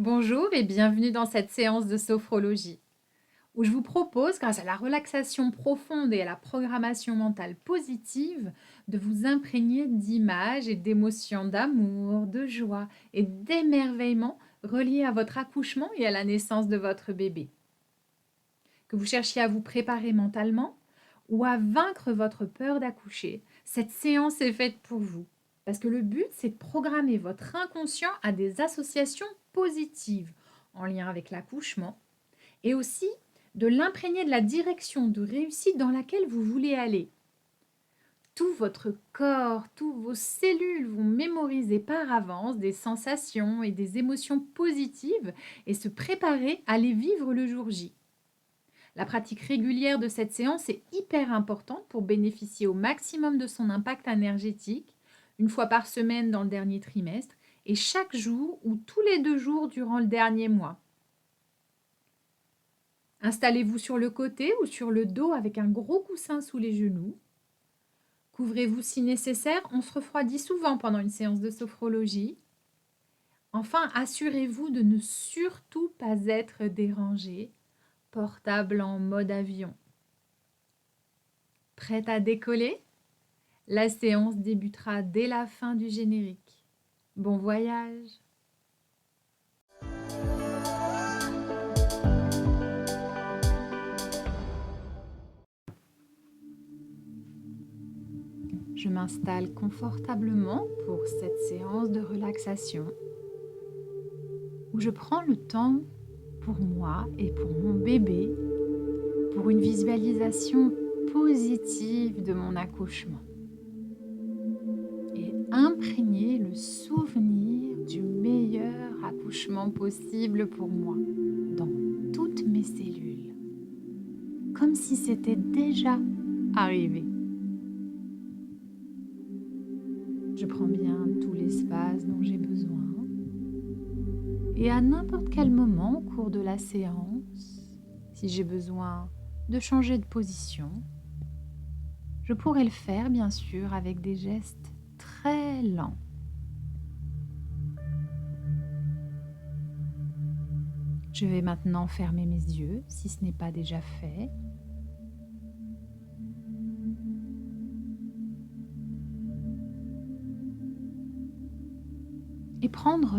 Bonjour et bienvenue dans cette séance de sophrologie où je vous propose, grâce à la relaxation profonde et à la programmation mentale positive, de vous imprégner d'images et d'émotions d'amour, de joie et d'émerveillement reliées à votre accouchement et à la naissance de votre bébé. Que vous cherchiez à vous préparer mentalement ou à vaincre votre peur d'accoucher, cette séance est faite pour vous. Parce que le but, c'est de programmer votre inconscient à des associations positives en lien avec l'accouchement et aussi de l'imprégner de la direction de réussite dans laquelle vous voulez aller. Tout votre corps, toutes vos cellules vont mémoriser par avance des sensations et des émotions positives et se préparer à les vivre le jour J. La pratique régulière de cette séance est hyper importante pour bénéficier au maximum de son impact énergétique, une fois par semaine dans le dernier trimestre et chaque jour ou tous les 2 jours durant le dernier mois. Installez-vous sur le côté ou sur le dos avec un gros coussin sous les genoux. Couvrez-vous si nécessaire, on se refroidit souvent pendant une séance de sophrologie. Enfin, assurez-vous de ne surtout pas être dérangé, portable en mode avion. Prête à décoller? La séance débutera dès la fin du générique. Bon voyage! Je m'installe confortablement pour cette séance de relaxation où je prends le temps pour moi et pour mon bébé pour une visualisation positive de mon accouchement et imprégner le souvenir du meilleur accouchement possible pour moi dans toutes mes cellules, comme si c'était déjà arrivé. Je prends bien tout l'espace dont j'ai besoin et à n'importe quel moment au cours de la séance, si j'ai besoin de changer de position, je pourrais le faire bien sûr avec des gestes très lents. Je vais maintenant fermer mes yeux si ce n'est pas déjà fait. Et prendre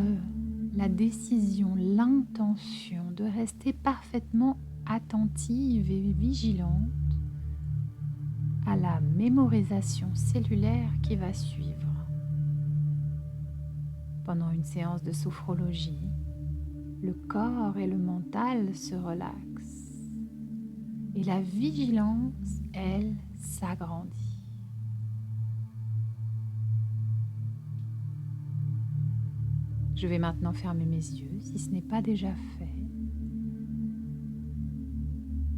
la décision, l'intention de rester parfaitement attentive et vigilante à la mémorisation cellulaire qui va suivre. Pendant une séance de sophrologie, le corps et le mental se relaxent et la vigilance, elle, s'agrandit. Je vais maintenant fermer mes yeux si ce n'est pas déjà fait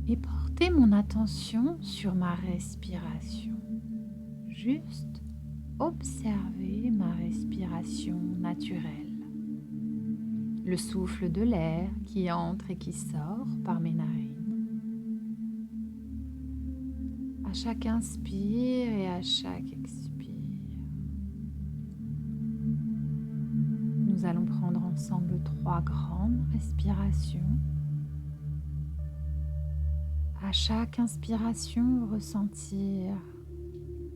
et porter mon attention sur ma respiration. Juste observer ma respiration naturelle. Le souffle de l'air qui entre et qui sort par mes narines. À chaque inspire et à chaque expire. Nous allons prendre ensemble 3 grandes respirations. À chaque inspiration, ressentir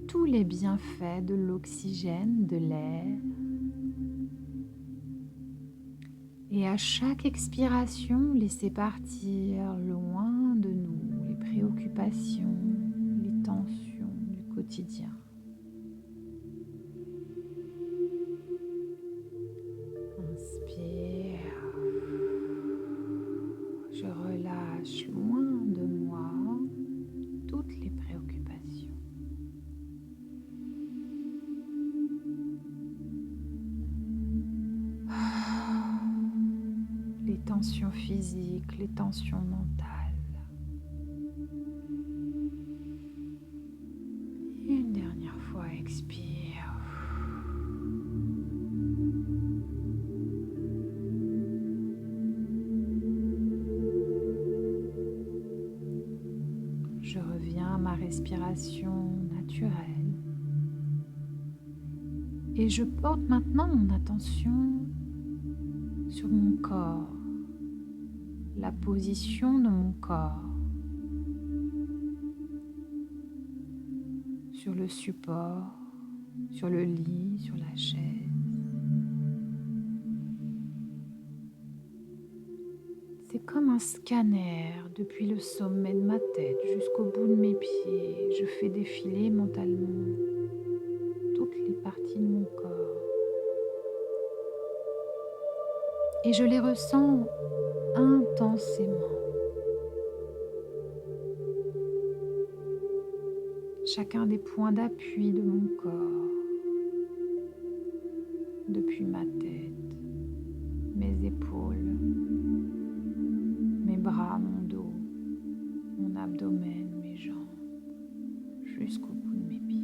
tous les bienfaits de l'oxygène, de l'air. Et à chaque expiration, laisser partir loin de nous les préoccupations, les tensions du quotidien. Inspire. Je relâche loin de moi toutes les préoccupations. Les tensions physiques, les tensions mentales. Et une dernière fois, expire. Je reviens à ma respiration naturelle et je porte maintenant mon attention sur mon corps, la position de mon corps, sur le support, sur le lit, sur la chaise. C'est comme un scanner depuis le sommet de ma tête jusqu'au bout de mes pieds. Je fais défiler mentalement toutes les parties de mon corps. Et je les ressens intensément. Chacun des points d'appui de mon corps, depuis ma tête, mes épaules, mes bras, mon dos, mon abdomen, mes jambes, jusqu'au bout de mes pieds.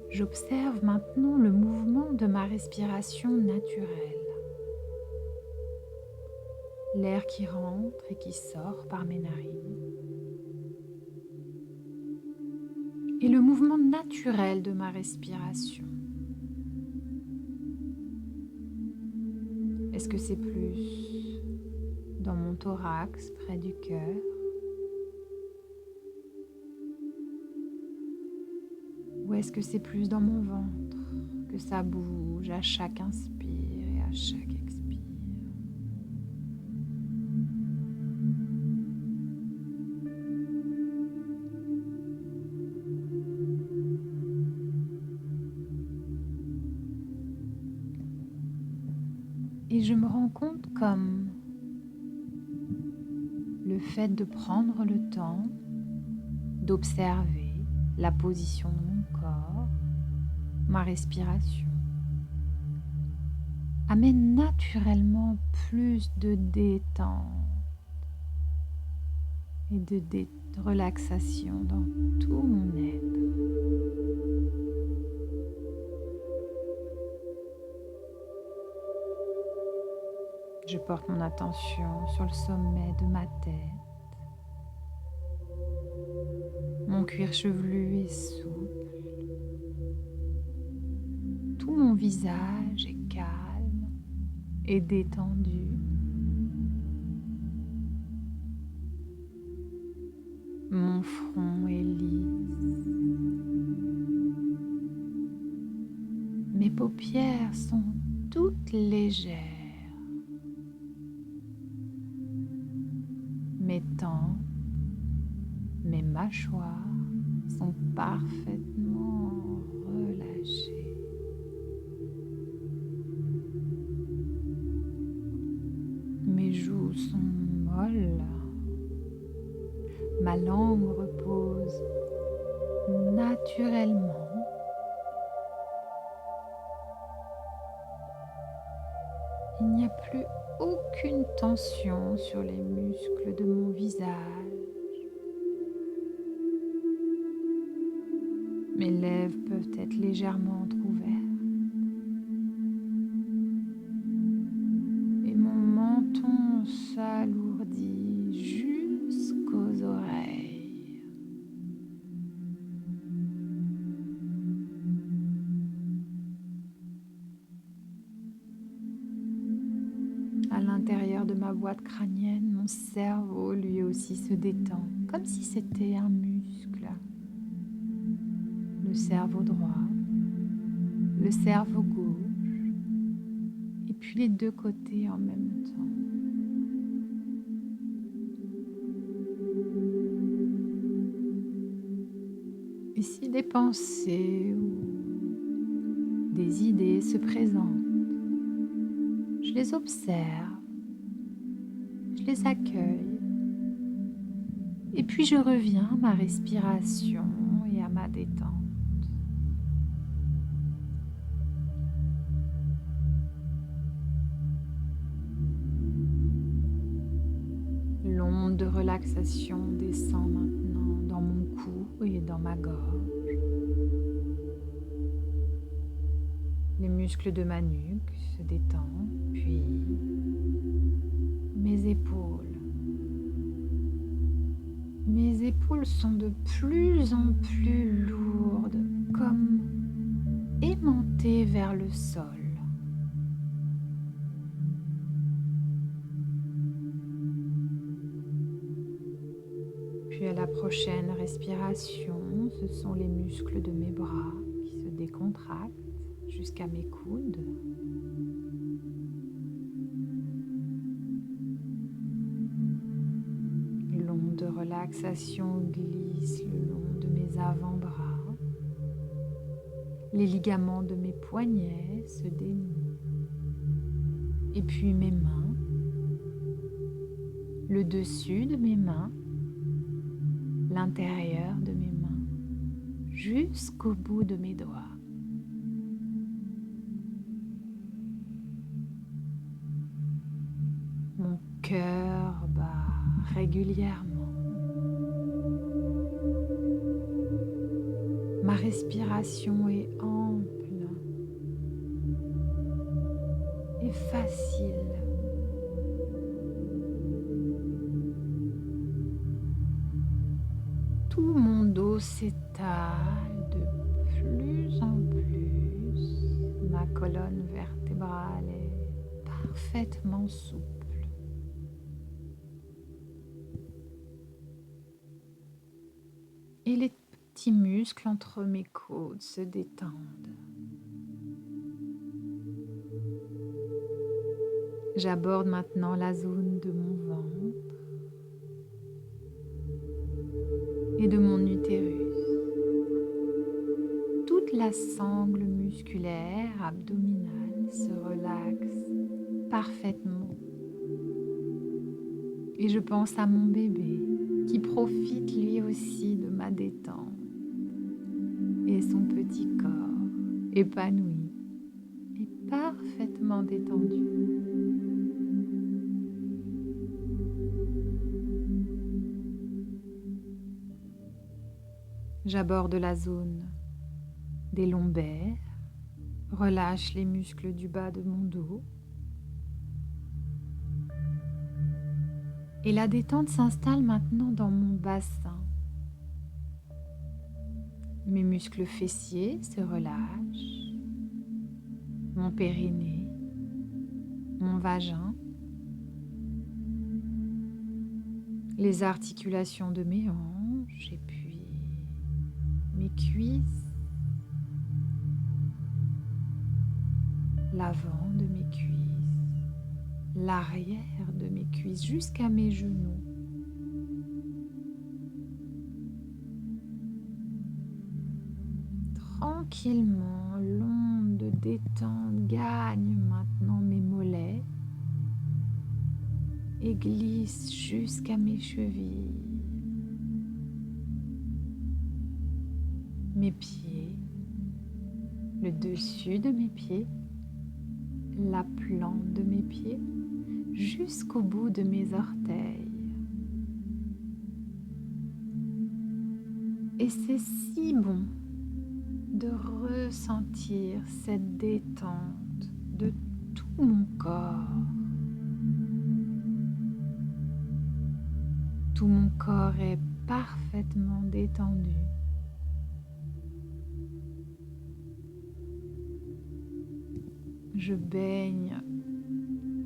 J'observe maintenant le mouvement de ma respiration naturelle. L'air qui rentre et qui sort par mes narines. Et le mouvement naturel de ma respiration. Est-ce que c'est plus dans mon thorax, près du cœur? Ou est-ce que c'est plus dans mon ventre, que ça bouge à chaque inspire et à chaque expire? Et je me rends compte comme le fait de prendre le temps d'observer la position de mon corps, ma respiration, amène naturellement plus de détente et de relaxation dans tout mon être. Je porte mon attention sur le sommet de ma tête. Mon cuir chevelu est souple. Tout mon visage est calme et détendu. Mon front est lisse. Mes paupières sont toutes légères. Mes tempes, mes mâchoires sont parfaitement relâchées. Mes joues sont molles. Ma langue repose naturellement. Il n'y a plus aucune tension sur les muscles de mon visage. Mes lèvres peuvent être légèrement entrouvertes. Et mon menton s'alourdit jusqu'aux oreilles. À l'intérieur de ma boîte crânienne, mon cerveau lui aussi se détend, comme si c'était un muscle. Le cerveau droit, le cerveau gauche, et puis les deux côtés en même temps. Et si des pensées ou des idées se présentent, je les observe, je les accueille, et puis je reviens à ma respiration et à ma détente. L'onde de relaxation descend maintenant dans mon cou et dans ma gorge. Les muscles de ma nuque se détendent, puis épaules sont de plus en plus lourdes, comme aimantées vers le sol. Puis à la prochaine respiration, ce sont les muscles de mes bras qui se décontractent jusqu'à mes coudes. L'onde de relaxation glisse le long de mes avant-bras. Les ligaments de mes poignets se dénouent. Et puis mes mains, le dessus de mes mains, l'intérieur de mes mains, jusqu'au bout de mes doigts. Mon cœur bat régulièrement. Ma respiration est ample et facile. Tout mon dos s'étale de plus en plus. Ma colonne vertébrale est parfaitement souple. Et les petits muscles entre mes côtes se détendent. J'aborde maintenant la zone de mon ventre et de mon utérus. Toute la sangle musculaire abdominale se relaxe parfaitement. Et je pense à mon bébé qui profite lui aussi de ma détente et son petit corps épanoui et parfaitement détendu. J'aborde la zone des lombaires, relâche les muscles du bas de mon dos. Et la détente s'installe maintenant dans mon bassin. Mes muscles fessiers se relâchent, mon périnée, mon vagin, les articulations de mes hanches et puis mes cuisses, l'avant de mes cuisses, l'arrière de mes cuisses jusqu'à mes genoux. Tranquillement, l'onde de détente gagne maintenant mes mollets et glisse jusqu'à mes chevilles, mes pieds, le dessus de mes pieds, la plante de mes pieds, jusqu'au bout de mes orteils. Et c'est si bon de ressentir cette détente de tout mon corps. Tout mon corps est parfaitement détendu. Je baigne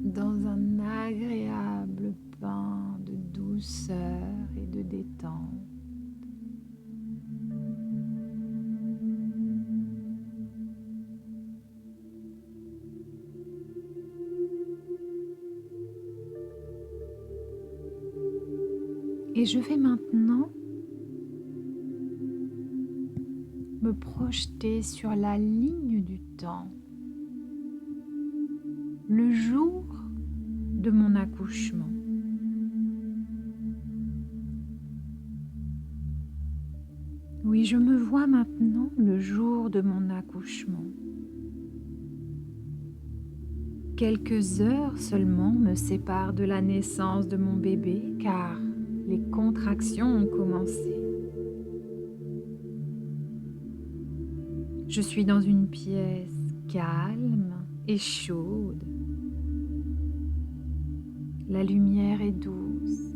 dans un agréable bain de douceur et de détente. Et je vais maintenant me projeter sur la ligne du temps, le jour de mon accouchement. Oui, je me vois maintenant le jour de mon accouchement. Quelques heures seulement me séparent de la naissance de mon bébé car les contractions ont commencé. Je suis dans une pièce calme et chaude. La lumière est douce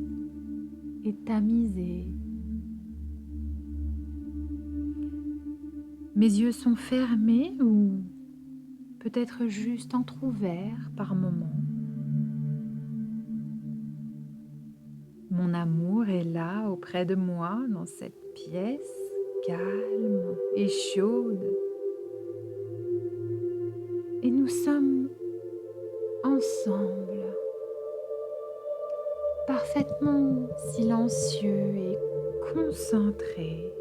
et tamisée. Mes yeux sont fermés ou peut-être juste entr'ouverts par moments. Mon amour est là auprès de moi dans cette pièce calme et chaude. Et nous sommes ensemble, parfaitement silencieux et concentrés,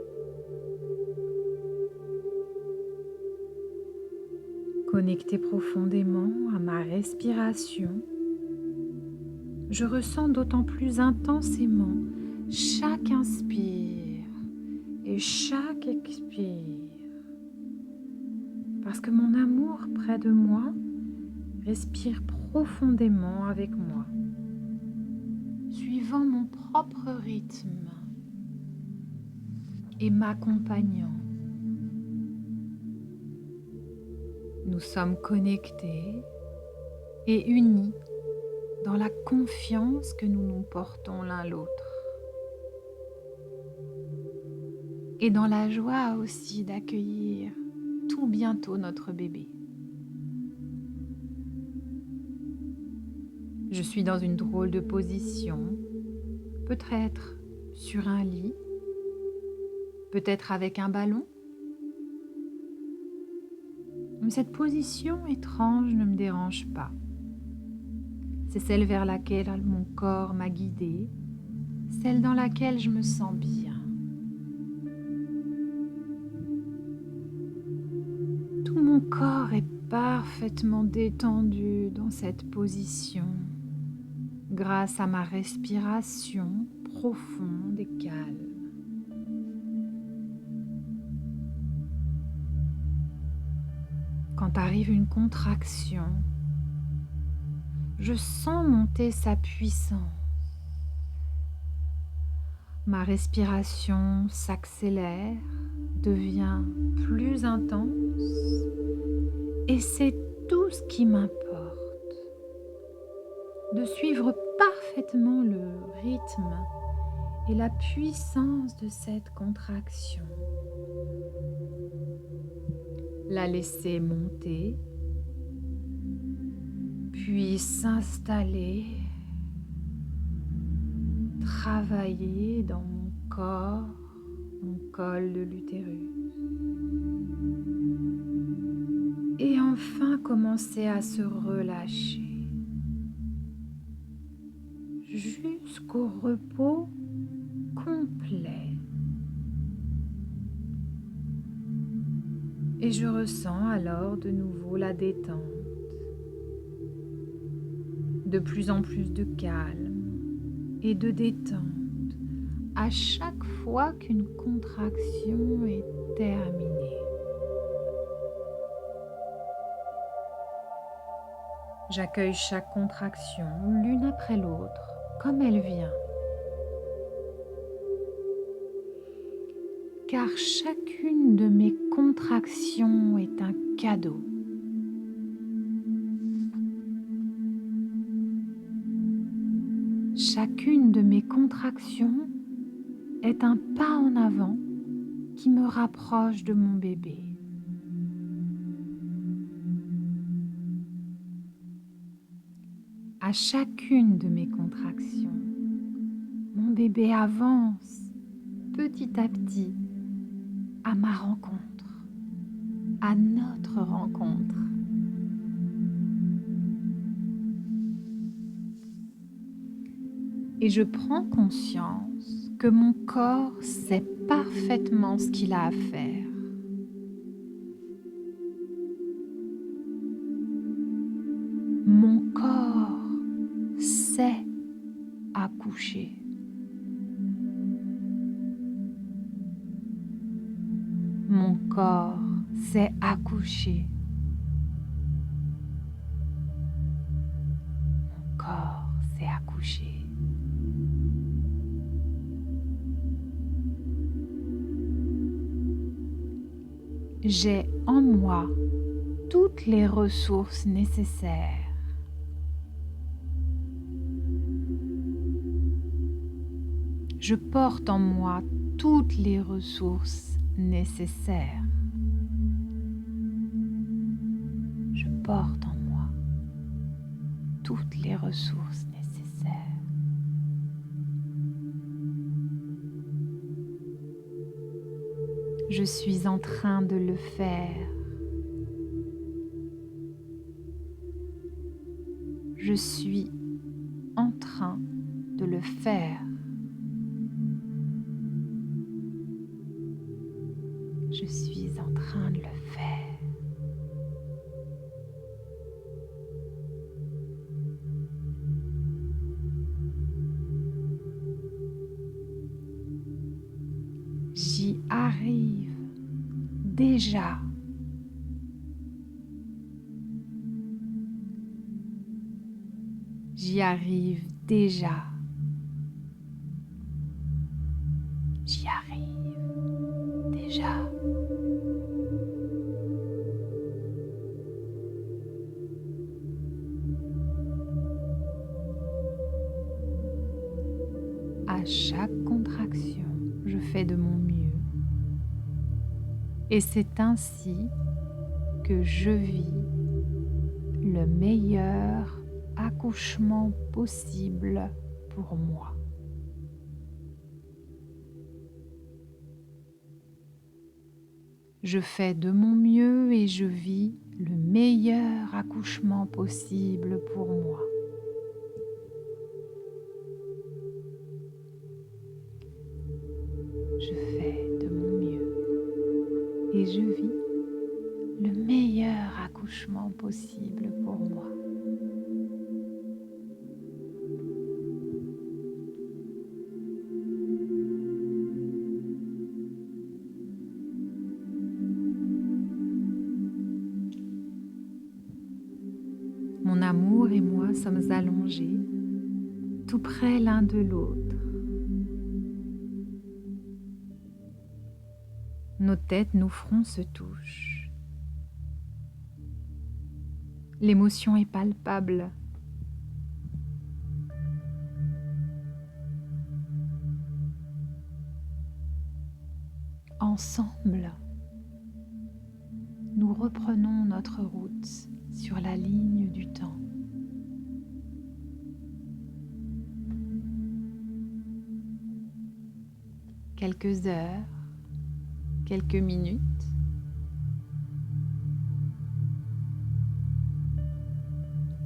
connectés profondément à ma respiration. Je ressens d'autant plus intensément chaque inspire et chaque expire, parce que mon amour près de moi respire profondément avec moi, suivant mon propre rythme et m'accompagnant. Nous sommes connectés et unis dans la confiance que nous nous portons l'un l'autre et dans la joie aussi d'accueillir tout bientôt notre bébé. Je suis dans une drôle de position, peut-être sur un lit, peut-être avec un ballon. Mais cette position étrange ne me dérange pas. C'est celle vers laquelle mon corps m'a guidée, celle dans laquelle je me sens bien. Tout mon corps est parfaitement détendu dans cette position, grâce à ma respiration profonde et calme. Quand arrive une contraction, je sens monter sa puissance. Ma respiration s'accélère, devient plus intense et c'est tout ce qui m'importe. De suivre parfaitement le rythme et la puissance de cette contraction. La laisser monter, puis s'installer, travailler dans mon corps, mon col de l'utérus. Et enfin commencer à se relâcher jusqu'au repos complet. Et je ressens alors de nouveau la détente, de plus en plus de calme et de détente à chaque fois qu'une contraction est terminée. J'accueille chaque contraction l'une après l'autre, comme elle vient. Car chacune de mes contractions est un cadeau. Chacune de mes contractions est un pas en avant qui me rapproche de mon bébé. À chacune de mes contractions, mon bébé avance petit à petit à ma rencontre, à notre rencontre. Et je prends conscience que mon corps sait parfaitement ce qu'il a à faire. Mon corps sait accoucher. Mon corps sait accoucher. Mon corps sait accoucher. J'ai en moi toutes les ressources nécessaires. Je porte en moi toutes les ressources nécessaires. porte en moi toutes les ressources nécessaires. Je suis en train de le faire. Je suis en train de le faire. Je suis en train de le faire. J'y arrive déjà. J'y arrive déjà. J'y arrive déjà. À chaque contraction, je fais de mon mieux. Et c'est ainsi que je vis le meilleur accouchement possible pour moi. Je fais de mon mieux et je vis le meilleur accouchement possible pour moi. Je fais de mon mieux et je vis le meilleur accouchement possible pour moi. Mon amour et moi sommes allongés, tout près l'un de l'autre. Nos têtes, nos fronts se touchent. L'émotion est palpable. Ensemble, nous reprenons notre route sur la ligne du temps. Quelques heures, quelques minutes.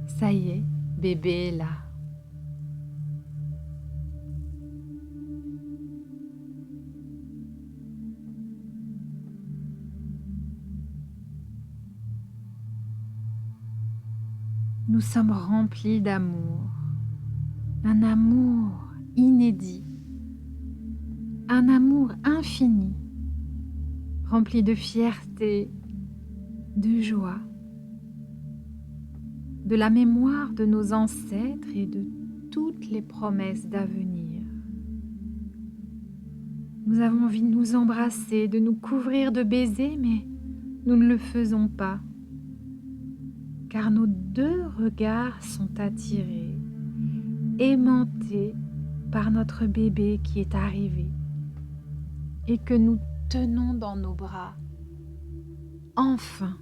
Ça y est, bébé est là. Nous sommes remplis d'amour, un amour inédit, un amour infini, rempli de fierté, de joie, de la mémoire de nos ancêtres et de toutes les promesses d'avenir. Nous avons envie de nous embrasser, de nous couvrir de baisers, mais nous ne le faisons pas, car nos deux regards sont attirés, aimantés par notre bébé qui est arrivé et que nous tenons dans nos bras. Enfin,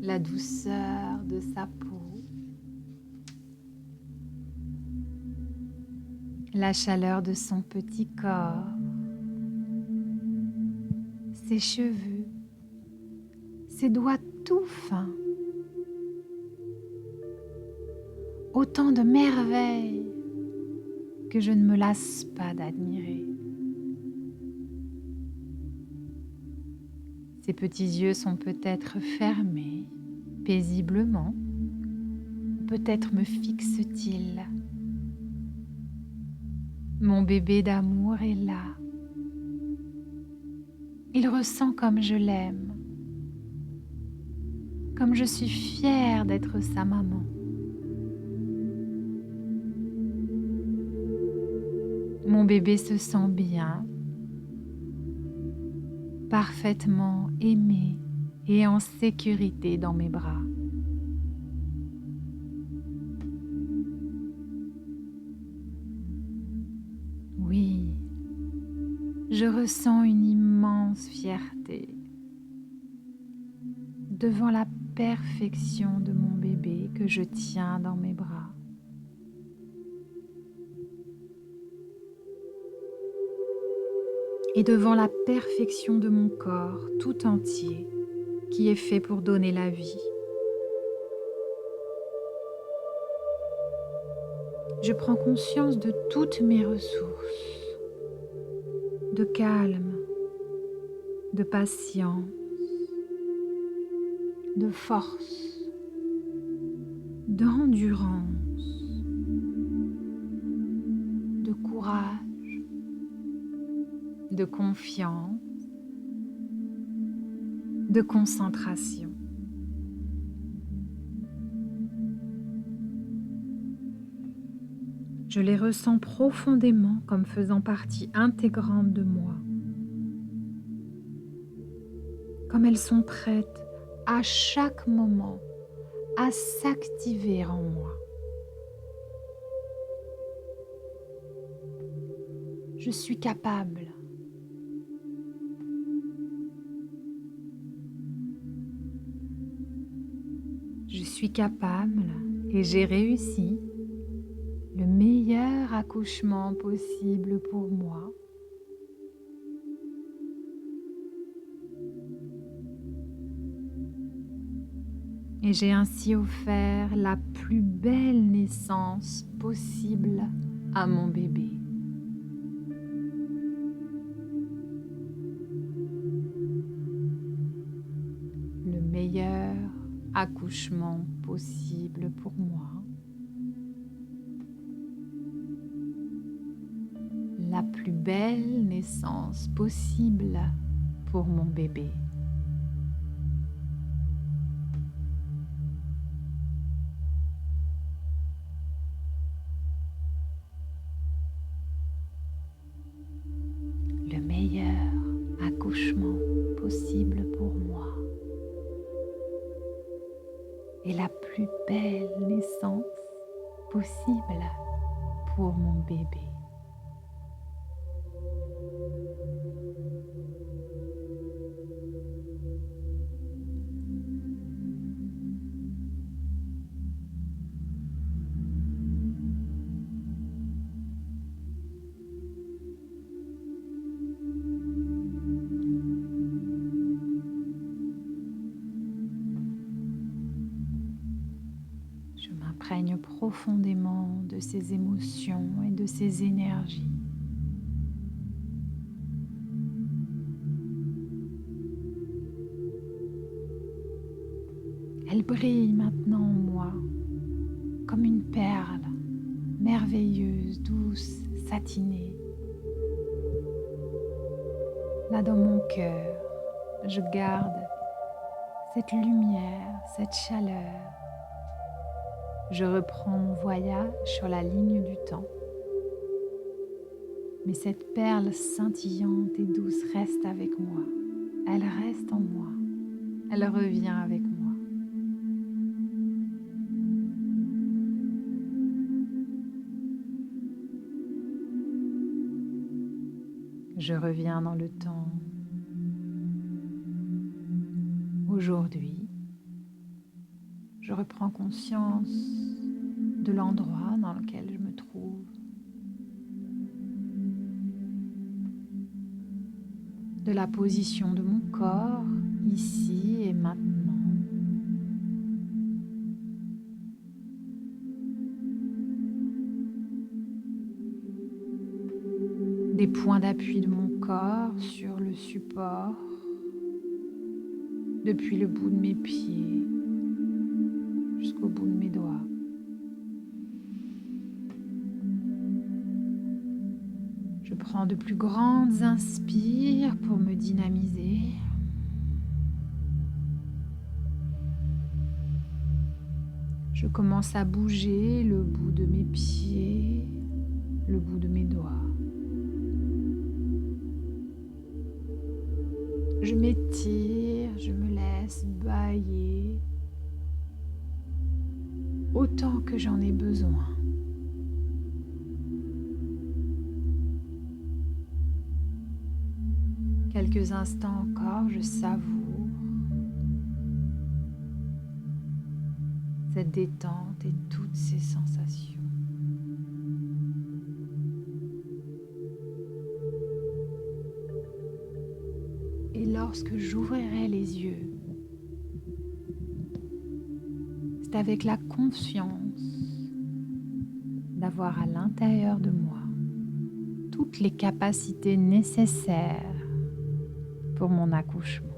la douceur de sa peau, la chaleur de son petit corps, ses cheveux, ses doigts tout fins, autant de merveilles que je ne me lasse pas d'admirer. Ses petits yeux sont peut-être fermés, paisiblement, peut-être me fixe-t-il. Mon bébé d'amour est là. Il ressent comme je l'aime, comme je suis fière d'être sa maman. Mon bébé se sent bien, parfaitement aimé et en sécurité dans mes bras. Oui, je ressens une immense fierté. devant la perfection de mon bébé que je tiens dans mes bras. Et devant la perfection de mon corps tout entier qui est fait pour donner la vie. Je prends conscience de toutes mes ressources, de calme, de patience, de force, d'endurance, de courage, de confiance, de concentration. Je les ressens profondément comme faisant partie intégrante de moi, comme elles sont prêtes à chaque moment à s'activer en moi. Je suis capable. Je suis capable et j'ai réussi le meilleur accouchement possible pour moi. Et j'ai ainsi offert la plus belle naissance possible à mon bébé. Le meilleur accouchement possible pour moi. La plus belle naissance possible pour mon bébé. Le meilleur accouchement possible pour moi. Et la plus belle naissance possible pour mon bébé. Je m'imprègne profondément de ces émotions et de ces énergies. Elles brillent maintenant en moi comme une perle merveilleuse, douce, satinée. Là dans mon cœur, je garde cette lumière, cette chaleur. Je reprends mon voyage sur la ligne du temps. Mais cette perle scintillante et douce reste avec moi. Elle reste en moi. Elle revient avec moi. Je reviens dans le temps. Aujourd'hui, je reprends conscience de l'endroit dans lequel je me trouve, de la position de mon corps ici et maintenant. Des points d'appui de mon corps sur le support, depuis le bout de mes pieds jusqu'au bout de mes doigts. Je prends de plus grandes inspires pour me dynamiser. Je commence à bouger le bout de mes pieds, le bout de mes doigts. Je m'étire, je me laisse bâiller autant que j'en ai besoin. Quelques instants encore, je savoure cette détente et toutes ces sensations. Et lorsque j'ouvrirai les yeux, c'est avec la confiance d'avoir à l'intérieur de moi toutes les capacités nécessaires pour mon accouchement.